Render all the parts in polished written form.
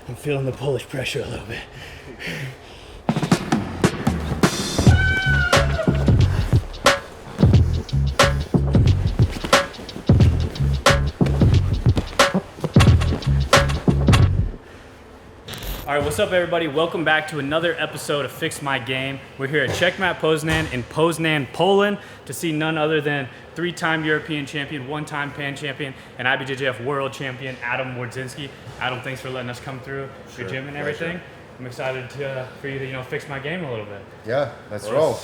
I'm feeling the Polish pressure a little bit. All right, what's up everybody? Welcome back to another episode of Fix My Game. We're here at Checkmat Poznan in Poznan, Poland to see none other than three-time European champion, one-time Pan champion, and IBJJF world champion, Adam Wardziński. Adam, thanks for letting us come through your gym and everything. I'm excited for you to fix my game a little bit. Yeah, let's roll.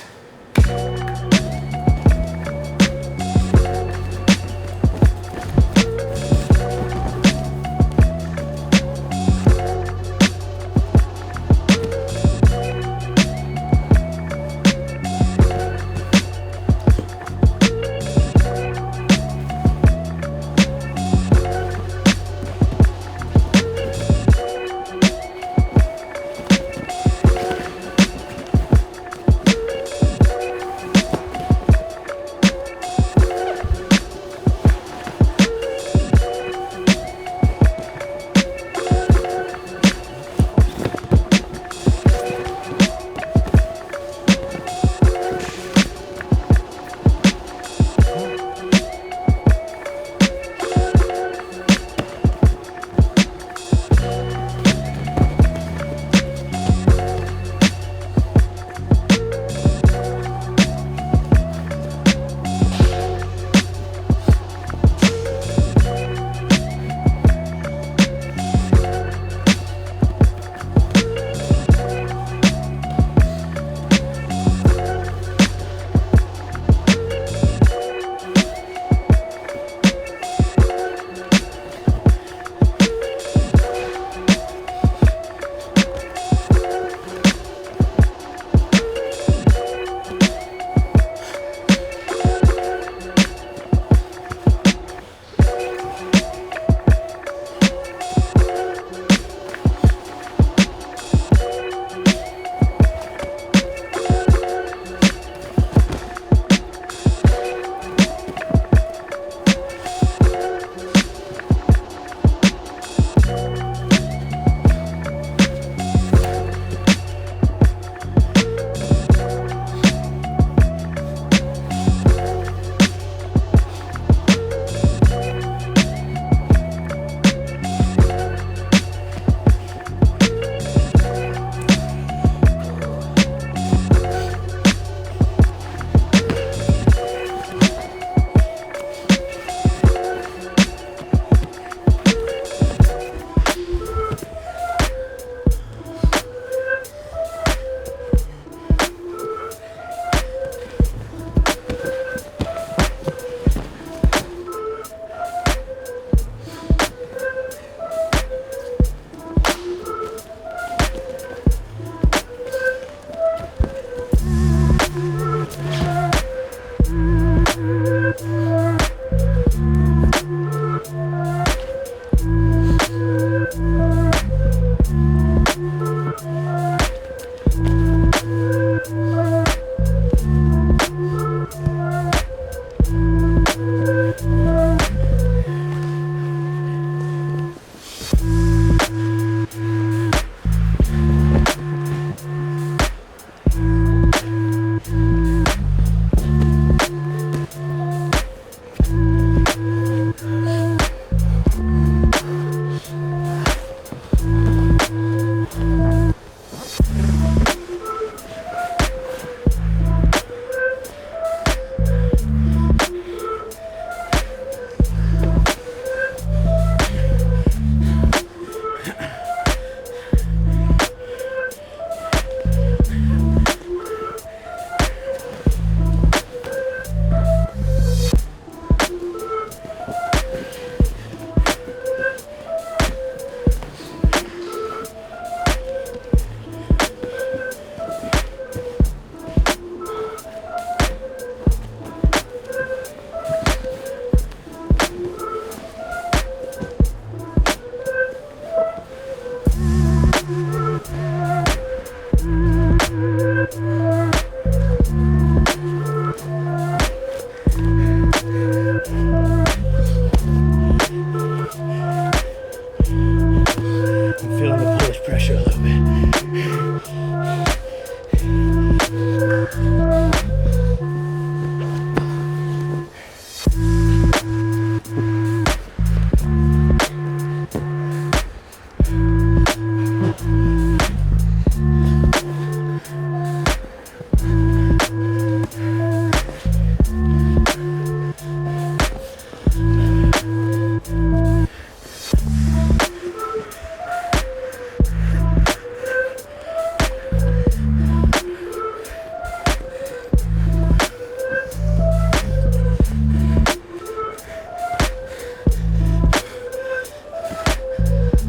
All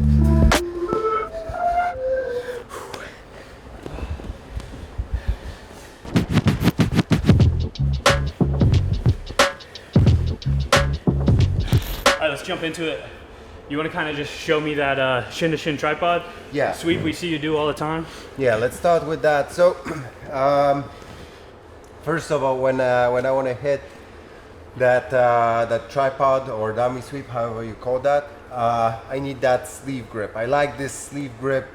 right, let's jump into it. You want to kind of just show me that shin to shin tripod sweep we see you do all the time? Yeah, let's start with that. So, first of all, when I want to hit that tripod or dummy sweep, however you call that, I need that sleeve grip. I like this sleeve grip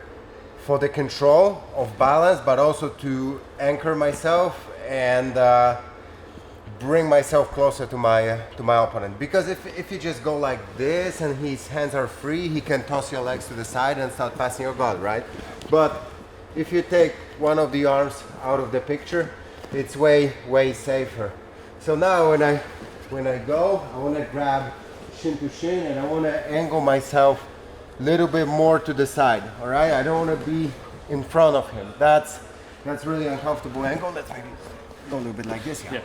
for the control of balance, but also to anchor myself and bring myself closer to my opponent. Because if you just go like this and his hands are free, he can toss your legs to the side and start passing your guard, right? But if you take one of the arms out of the picture, it's way safer. So now when I go, I want to grab shin to shin and I want to angle myself a little bit more to the side. All right, I don't want to be in front of him. That's really uncomfortable angle. Let's maybe go a little bit like this. Yeah.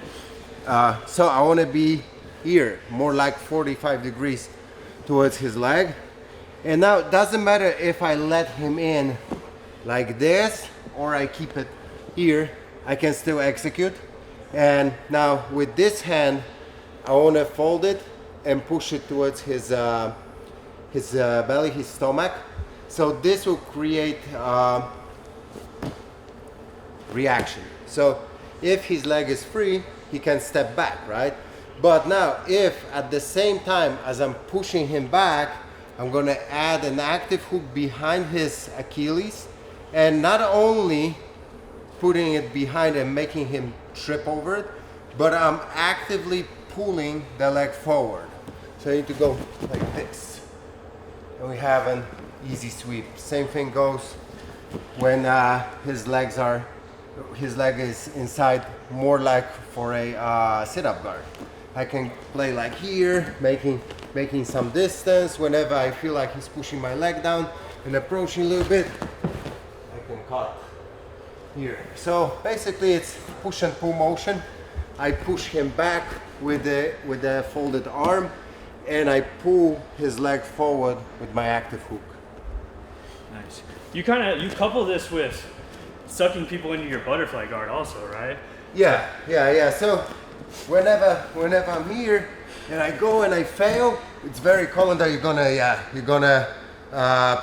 So I want to be here, more like 45 degrees towards his leg. And now it doesn't matter if I let him in like this or I keep it here, I can still execute. And now with this hand, I want to fold it and push it towards his belly, his stomach. So this will create reaction. So if his leg is free, he can step back, right? But now if at the same time as I'm pushing him back, I'm gonna add an active hook behind his Achilles, and not only putting it behind and making him trip over it, but I'm actively pulling the leg forward. So I need to go like this. And we have an easy sweep. Same thing goes when his leg is inside, more like for a sit-up guard. I can play like here, making some distance. Whenever I feel like he's pushing my leg down and approaching a little bit, I can cut here. So basically it's push and pull motion. I push him back with the folded arm and I pull his leg forward with my active hook. Nice. You couple this with sucking people into your butterfly guard also, right? Yeah. So whenever I'm here and I go and I fail, it's very common that you're gonna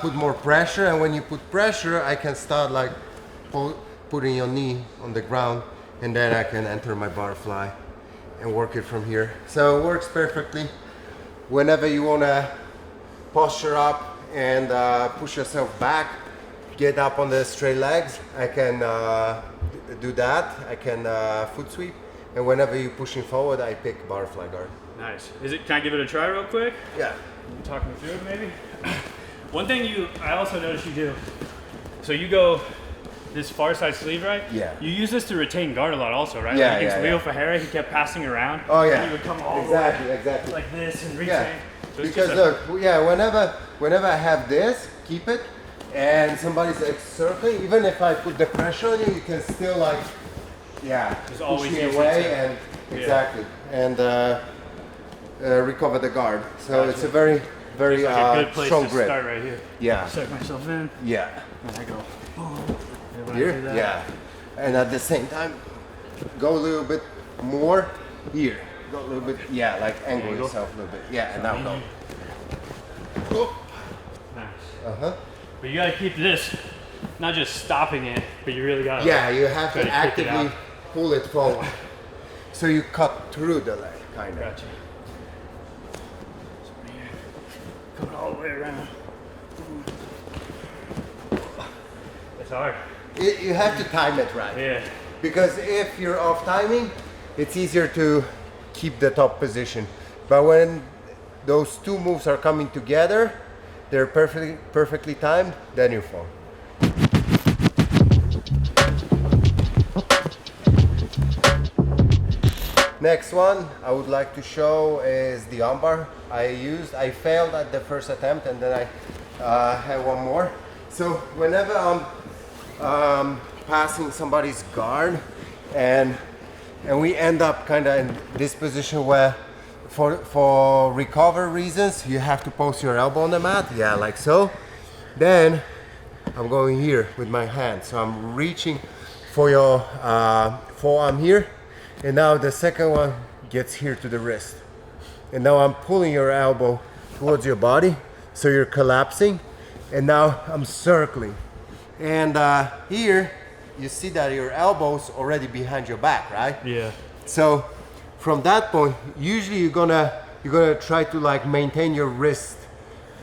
put more pressure, and when you put pressure, I can start like putting your knee on the ground, and then I can enter my butterfly and work it from here. So it works perfectly. Whenever you wanna posture up and push yourself back, get up on the straight legs, I can do that. I can foot sweep, and whenever you're pushing forward, I pick butterfly guard. Nice. Can I give it a try real quick? Yeah. You talk me through it maybe? One thing I also noticed you do, so you go this far side sleeve, right? Yeah. You use this to retain guard a lot also, right? Yeah, like against yeah, Leo Ferreira, he kept passing around. Oh yeah. He would come all exactly. like this and retain. Yeah. So because look, whenever I have this, keep it, and somebody's like circling, even if I put the pressure on you, you can still like, just always push me away and exactly, and recover the guard. So Gotcha. it's a very like a good place strong to grip. start right here. Yeah. Suck myself in. Yeah. And I go. Boom. Here. Yeah. And at the same time, go a little bit more here. Go a little bit. Yeah, like angle yourself a little bit. Yeah, and now go. Oh. Nice. But you gotta keep this, not just stopping it, but you really gotta. Yeah, you have to actively it pull it forward. So you cut through the leg, kind of. Gotcha. Coming all the way around. It's hard. You have to time it right. Yeah. Because if you're off timing, it's easier to keep the top position. But when those two moves are coming together, they're perfectly timed, then you fall. Next one I would like to show is the armbar. I failed at the first attempt, and then I had one more. So whenever I'm passing somebody's guard and we end up kind of in this position where for recover reasons you have to post your elbow on the mat, like so. Then I'm going here with my hand. So I'm reaching for your forearm here. And now the second one gets here to the wrist. And now I'm pulling your elbow towards your body. So you're collapsing. And now I'm circling. And here, you see that your elbow's already behind your back, right? Yeah. So from that point, usually you're gonna try to like maintain your wrist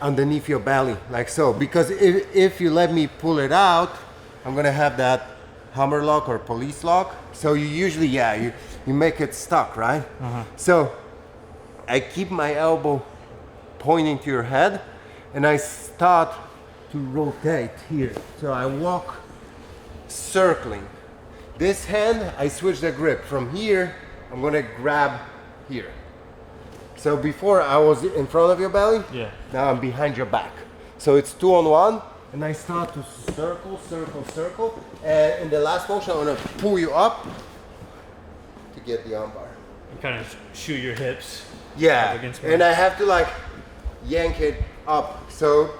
underneath your belly, like so. Because if you let me pull it out, I'm gonna have that hammer lock or police lock. So you usually, you make it stuck, right? So I keep my elbow pointing to your head, and I start to rotate here. So I walk circling. This hand, I switch the grip. From here, I'm gonna grab here. So before I was in front of your belly, now I'm behind your back. So it's 2 on 1, and I start to circle, circle, circle. And in the last motion, I'm gonna pull you up to get the armbar. You kind of shoot your hips. Yeah, Against and I have to like yank it up so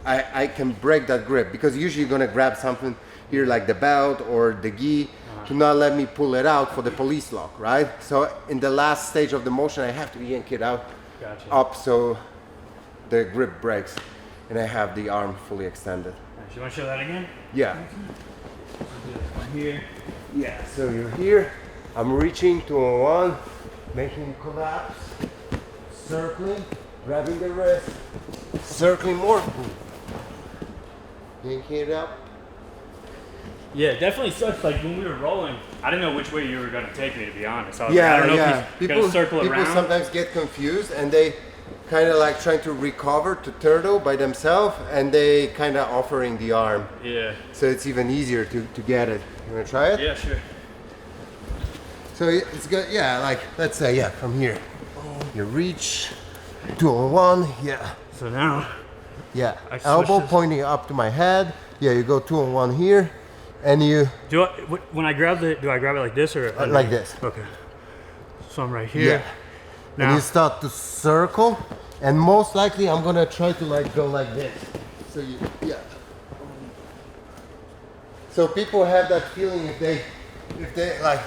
I can break that grip, because usually you're gonna grab something here like the belt or the gi to not let me pull it out for the police lock, right? So in the last stage of the motion, I have to yank it out up so the grip breaks and I have the arm fully extended. Nice. You want to show that again? Yeah. Here. Yeah, so you're here, I'm reaching 2 on 1, making collapse, circling, grabbing the wrist, circling more, yanking it up. Yeah, it definitely sucks. Like when we were rolling, I didn't know which way you were going to take me, to be honest. I was like, I don't know if he's going to circle around. People sometimes get confused and they kind of like trying to recover to turtle by themselves, and they kind of offering the arm. Yeah. So it's even easier to get it. You want to try it? Yeah, sure. So it's good. Yeah, like let's say, from here. You reach 2 on 1. Yeah. So now. Yeah. Elbow pointing up to my head. Yeah, you go 2 on 1 here. And you when I grab it, do I grab it like this or like this? Okay. So I'm right here. Yeah. Now and you start to circle, and most likely I'm gonna try to like go like this. So So people have that feeling if they like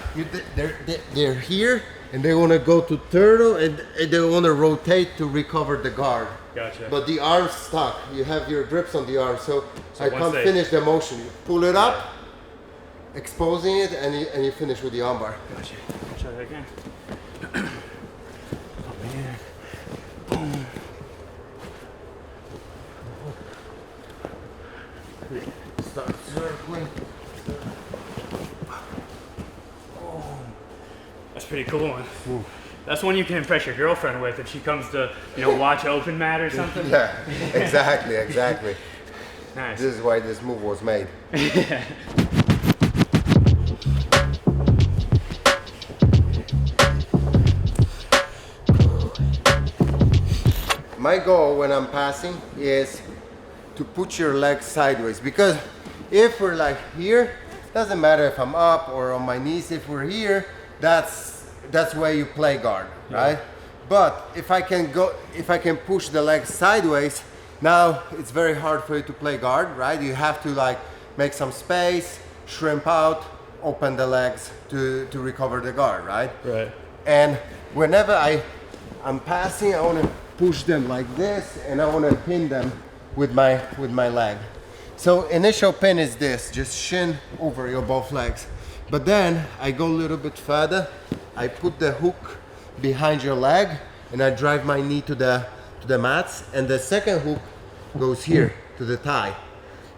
they're here and they want to go to turtle and they want to rotate to recover the guard. Gotcha. But the arm's stuck. You have your grips on the arm, so I can't finish the motion. You pull it up, exposing it, and you finish with the armbar. Gotcha. I'll try that again. Oh man. Boom. Start circling. That's a pretty cool one. Ooh. That's one you can impress your girlfriend with if she comes to, watch open mat or something. Yeah, exactly. Nice. This is why this move was made. Yeah. My goal when I'm passing is to put your legs sideways, because if we're like here, doesn't matter if I'm up or on my knees. If we're here, that's where you play guard, right? But if I can push the legs sideways, now it's very hard for you to play guard, right? You have to like make some space, shrimp out, open the legs to recover the guard, right? Right. And whenever I'm passing, I want to push them like this, and I want to pin them with my leg. So initial pin is this, just shin over your both legs. But then I go a little bit further. I put the hook behind your leg, and I drive my knee to the mats, and the second hook goes here to the thigh.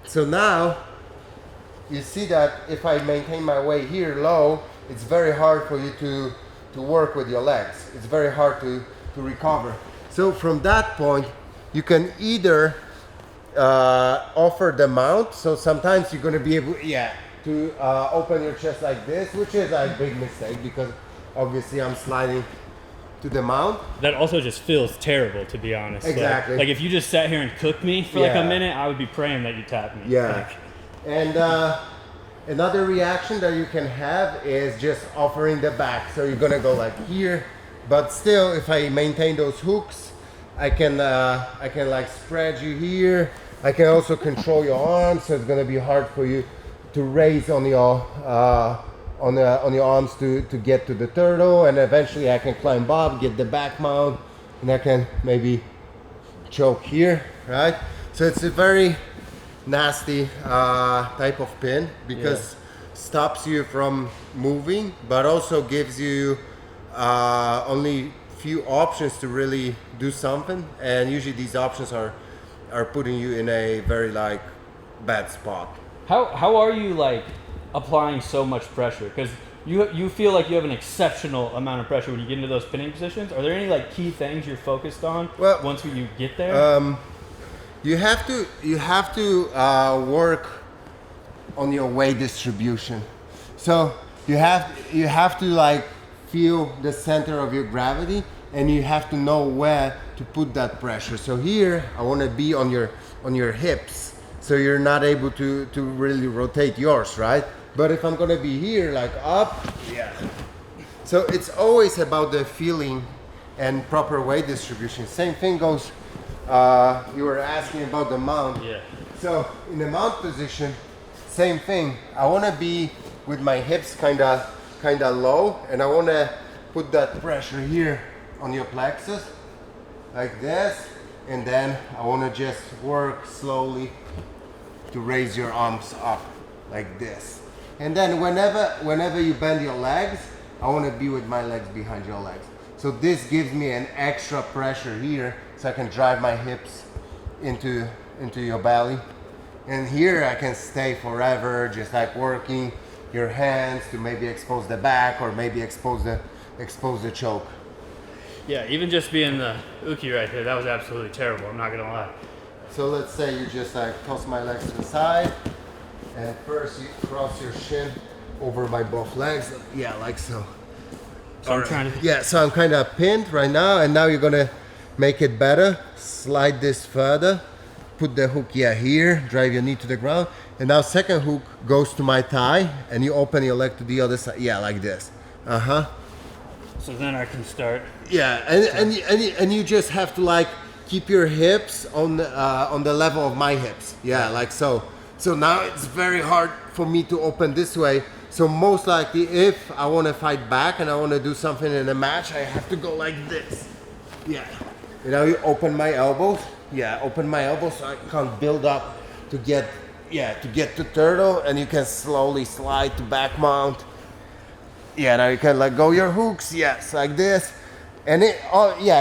So now you see that if I maintain my weight here low, it's very hard for you to work with your legs. It's very hard to recover. So from that point, you can either offer the mount. So sometimes you're going to be able, to open your chest like this, which is a big mistake because obviously I'm sliding to the mount. That also just feels terrible, to be honest. Exactly. Like if you just sat here and cooked me for like a minute, I would be praying that you tapped me. Yeah. And another reaction that you can have is just offering the back. So you're gonna go like here, but still, if I maintain those hooks, I can like spread you here, I can also control your arms, so it's gonna be hard for you to raise on your on your arms to get to the turtle, and eventually I can climb up, get the back mount, and I can maybe choke here, right? So it's a very nasty type of pin because stops you from moving, but also gives you only few options to really do something, and usually these options are putting you in a very like bad spot. How are you like applying so much pressure? Because you feel like you have an exceptional amount of pressure when you get into those pinning positions. Are there any like key things you're focused on once you get there? You have to work on your weight distribution. So you have to like feel the center of your gravity, and you have to know where to put that pressure. So here I want to be on your hips, so you're not able to really rotate yours, right? But if I'm gonna be here, like up, so it's always about the feeling and proper weight distribution. Same thing goes. You were asking about the mount. Yeah. So in the mount position, same thing. I want to be with my hips kind of low, and I want to put that pressure here on your plexus, like this, and then I want to just work slowly to raise your arms up, like this. And then whenever you bend your legs, I want to be with my legs behind your legs. So this gives me an extra pressure here, so I can drive my hips into your belly. And here I can stay forever, just like working your hands to maybe expose the back or maybe expose the choke. Yeah, even just being the uke right there, that was absolutely terrible. I'm not gonna lie. So let's say you just like toss my legs to the side, and first you cross your shin over my both legs. Yeah, like so. So I'm trying to. Yeah, so I'm kind of pinned right now, and now you're gonna make it better. Slide this further, put the hook here, drive your knee to the ground, and now second hook goes to my thigh, and you open your leg to the other side. Yeah, like this. So then I can start. Yeah, and you just have to like keep your hips on the level of my hips. Yeah, like so. So now it's very hard for me to open this way. So most likely, if I want to fight back and I want to do something in a match, I have to go like this. Yeah. You know, you open my elbows. Yeah, open my elbows so I can build up to get to turtle, and you can slowly slide to back mount. Yeah, now you can let go your hooks. Yes, like this. And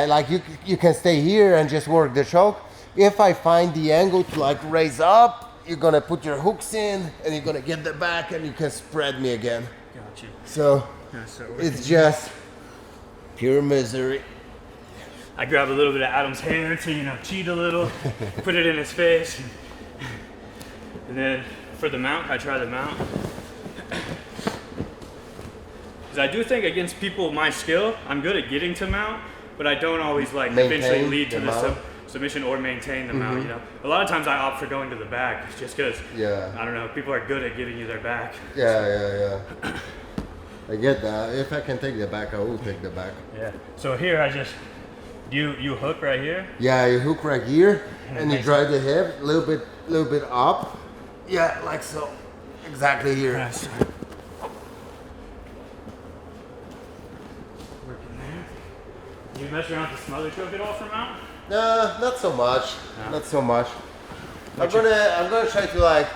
like you can stay here and just work the choke. If I find the angle to like raise up, you're gonna put your hooks in, and you're gonna get the back, and you can spread me again. Gotcha. So it's just pure misery. I grab a little bit of Adam's hair to cheat a little, put it in his face, and then for the mount, I try the mount. Because I do think against people my skill, I'm good at getting to mount, but I don't always like eventually lead to the submission or maintain the mount. A lot of times I opt for going to the back just because I don't know, people are good at giving you their back. Yeah. I get that. If I can take the back, I will take the back. Yeah. So here I just you hook right here. Yeah, you hook right here, and you drive the hip a little bit up. Yeah, like so. Exactly here. Nice. Working there. You mess around with the smother choke at all for mount? No, not so much. No. Not so much. I'm gonna try to like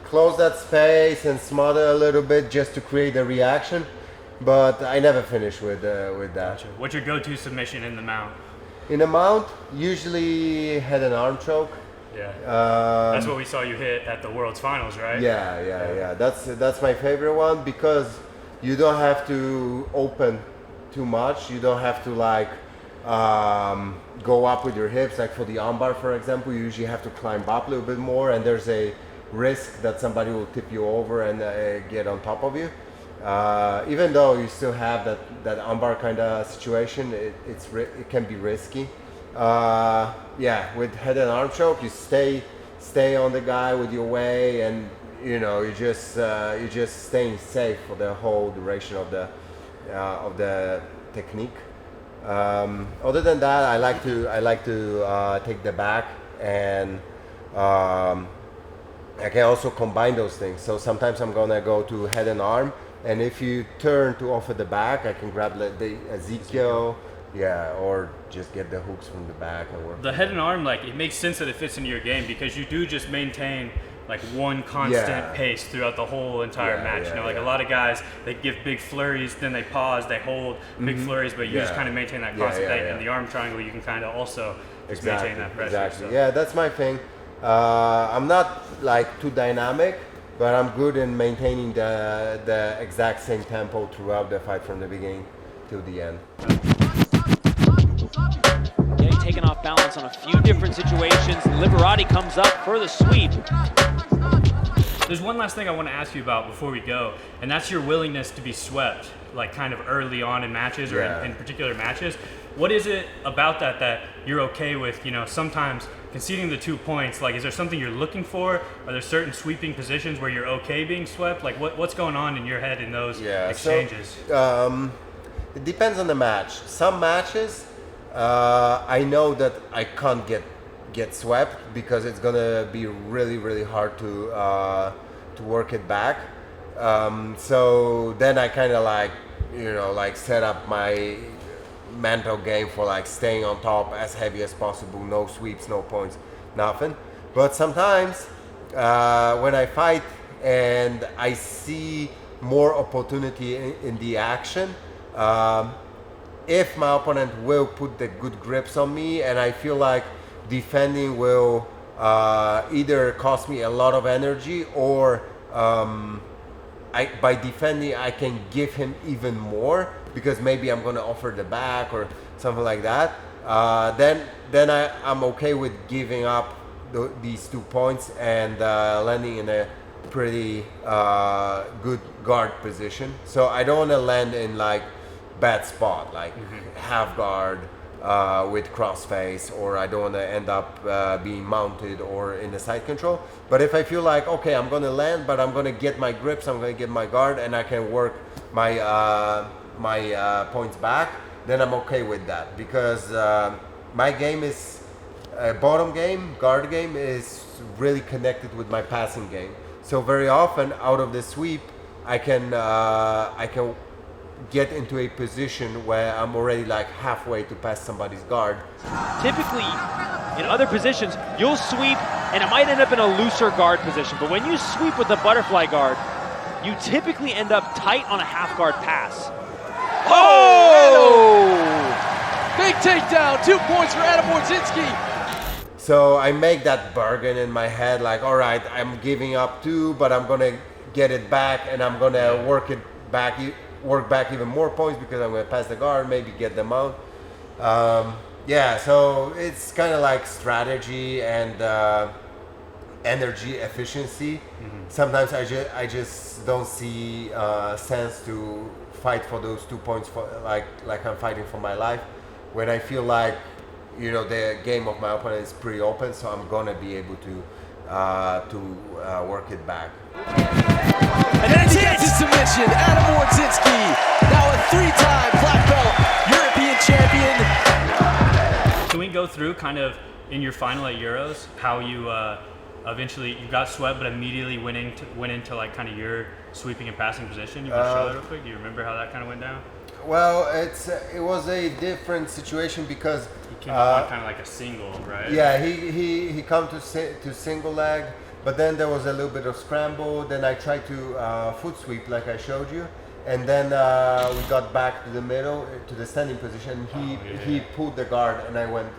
close that space and smother a little bit just to create a reaction, but I never finish with that. Gotcha. What's your go-to submission in the mount? In the mount, usually head and arm choke. Yeah. That's what we saw you hit at the World's Finals, right? Yeah. That's my favorite one because you don't have to open too much. You don't have to like go up with your hips. Like for the armbar, for example, you usually have to climb up a little bit more, and there's a risk that somebody will tip you over and get on top of you. Even though you still have that armbar kind of situation, it can be risky. With head and arm choke, you stay on the guy with your way, and you're just staying safe for the whole duration of the technique. Other than that, I like to take the back and I can also combine those things. So sometimes I'm gonna go to head and arm, and if you turn to offer the back, I can grab the Ezekiel, or just get the hooks from the back and work. The head and arm, like, it makes sense that it fits into your game because you do just maintain like one constant pace throughout the whole entire match. A lot of guys, they give big flurries, then they pause, they hold big flurries, but you just kind of maintain that constant pace. And the arm triangle, you can kind of also just maintain that pressure. Exactly. So. Yeah, that's my thing. I'm not like too dynamic, but I'm good in maintaining the exact same tempo throughout the fight from the beginning till the end. Getting taken off balance on a few different situations. Liberati comes up for the sweep. There's one last thing I want to ask you about before we go, and that's your willingness to be swept, like kind of early on in matches or in particular matches. What is it about that you're okay with, sometimes conceding the 2 points? Like, is there something you're looking for? Are there certain sweeping positions where you're okay being swept? Like, what's going on in your head in those exchanges? So, it depends on the match. Some matches, I know that I can't get swept because it's gonna be really, really hard to work it back. So then I kind of like set up my mental game for like staying on top as heavy as possible, no sweeps, no points, nothing. But sometimes when I fight and I see more opportunity in the action, if my opponent will put the good grips on me and I feel like defending will either cost me a lot of energy or by defending I can give him even more because maybe I'm going to offer the back or something like that, then I'm okay with giving up these 2 points and landing in a pretty good guard position. So I don't want to land in like bad spot, like half guard with crossface, or I don't want to end up being mounted or in the side control. But if I feel like, okay, I'm going to land, but I'm going to get my grips, I'm going to get my guard, and I can work my points back, then I'm okay with that, because my game is bottom game, guard game is really connected with my passing game. So very often out of the sweep, I can get into a position where I'm already like halfway to pass somebody's guard. Typically, in other positions, you'll sweep and it might end up in a looser guard position, but when you sweep with the butterfly guard, you typically end up tight on a half guard pass. Oh! Big takedown, 2 points for Adam Wardziński. So I make that bargain in my head, like, all right, I'm giving up 2, but I'm gonna get it back, and I'm gonna work back even more points because I'm gonna pass the guard, maybe get them out. So it's kind of like strategy and energy efficiency. Sometimes I just don't see sense to fight for those 2 points for like I'm fighting for my life, when I feel like the game of my opponent is pretty open, so I'm gonna be able to work it back. And then he gets his submission. Adam Wardziński, now a 3-time black belt European champion. Can we go through kind of in your final at Euros how you eventually you got swept but immediately went into like kind of your sweeping and passing position? You want to show that real quick? Do you remember how that kind of went down? Well, it was a different situation because he came up on kind of like a single, right? Yeah, he come to single leg, but then there was a little bit of scramble. Then I tried to foot sweep like I showed you, and then we got back to the middle to the standing position. He pulled the guard, and I went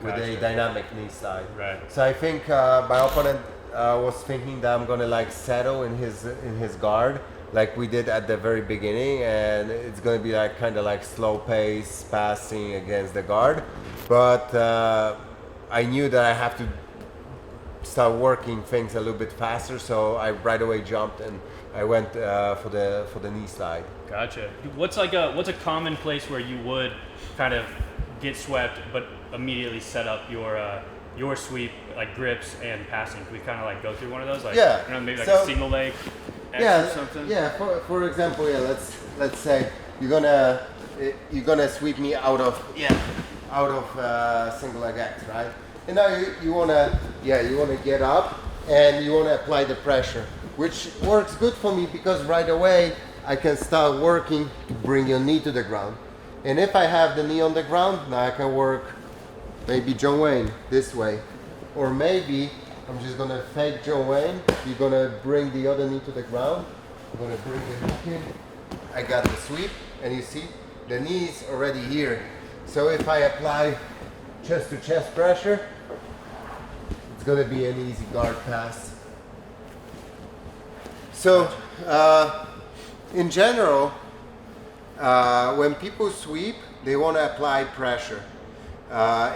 with a dynamic knee slide. Right. So I think my opponent was thinking that I'm gonna like settle in his guard, like we did at the very beginning, and it's going to be like kind of like slow pace passing against the guard. But I knew that I have to start working things a little bit faster, so I right away jumped and I went for the knee slide. Gotcha. What's a common place where you would kind of get swept but immediately set up your sweep, like grips and passing? Can we kind of like go through one of those? Like, maybe like a single leg X or something? Yeah, for example, let's say you're gonna sweep me out of single leg X, right? And now you wanna yeah, you want to get up and you want to apply the pressure, which works good for me because right away I can start working to bring your knee to the ground. And if I have the knee on the ground, now I can work maybe John Wayne this way. Or maybe I'm just gonna fake John Wayne. You're gonna bring the other knee to the ground. I'm gonna bring the hook in. I got the sweep, and you see the knee is already here. So if I apply chest to chest pressure, it's gonna be an easy guard pass. So in general, when people sweep, they want to apply pressure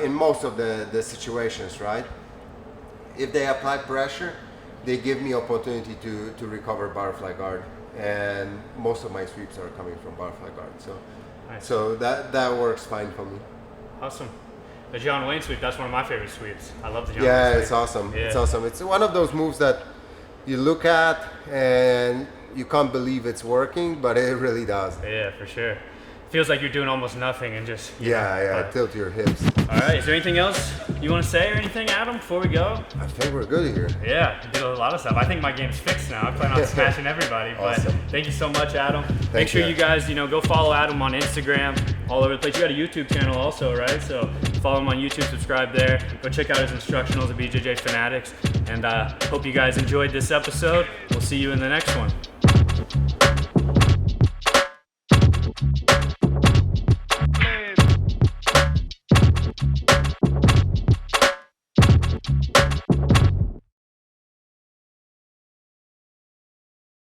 in most of the situations, right? If they apply pressure, they give me opportunity to recover butterfly guard, and most of my sweeps are coming from butterfly guard. So, Nice. so that works fine for me. Awesome. The John Wayne sweep, that's one of my favorite sweeps. I love the John Wayne Yeah, sweep. it's awesome. Yeah. It's awesome. It's one of those moves that you look at and you can't believe it's working, but it really does. Yeah, for sure. Feels like you're doing almost nothing and just, you know, Yeah, but- tilt your hips. All right, is there anything else you want to say or anything, Adam, before we go? I think we're good here. Yeah, you did a lot of stuff. I think my game's fixed now. I plan on smashing everybody. But Awesome. thank you so much, Adam. Make Thank sure you. you guys, go follow Adam on Instagram, all over the place. You got a YouTube channel also, right? So follow him on YouTube, subscribe there. Go check out his instructionals at BJJ Fanatics. And hope you guys enjoyed this episode. We'll see you in the next one.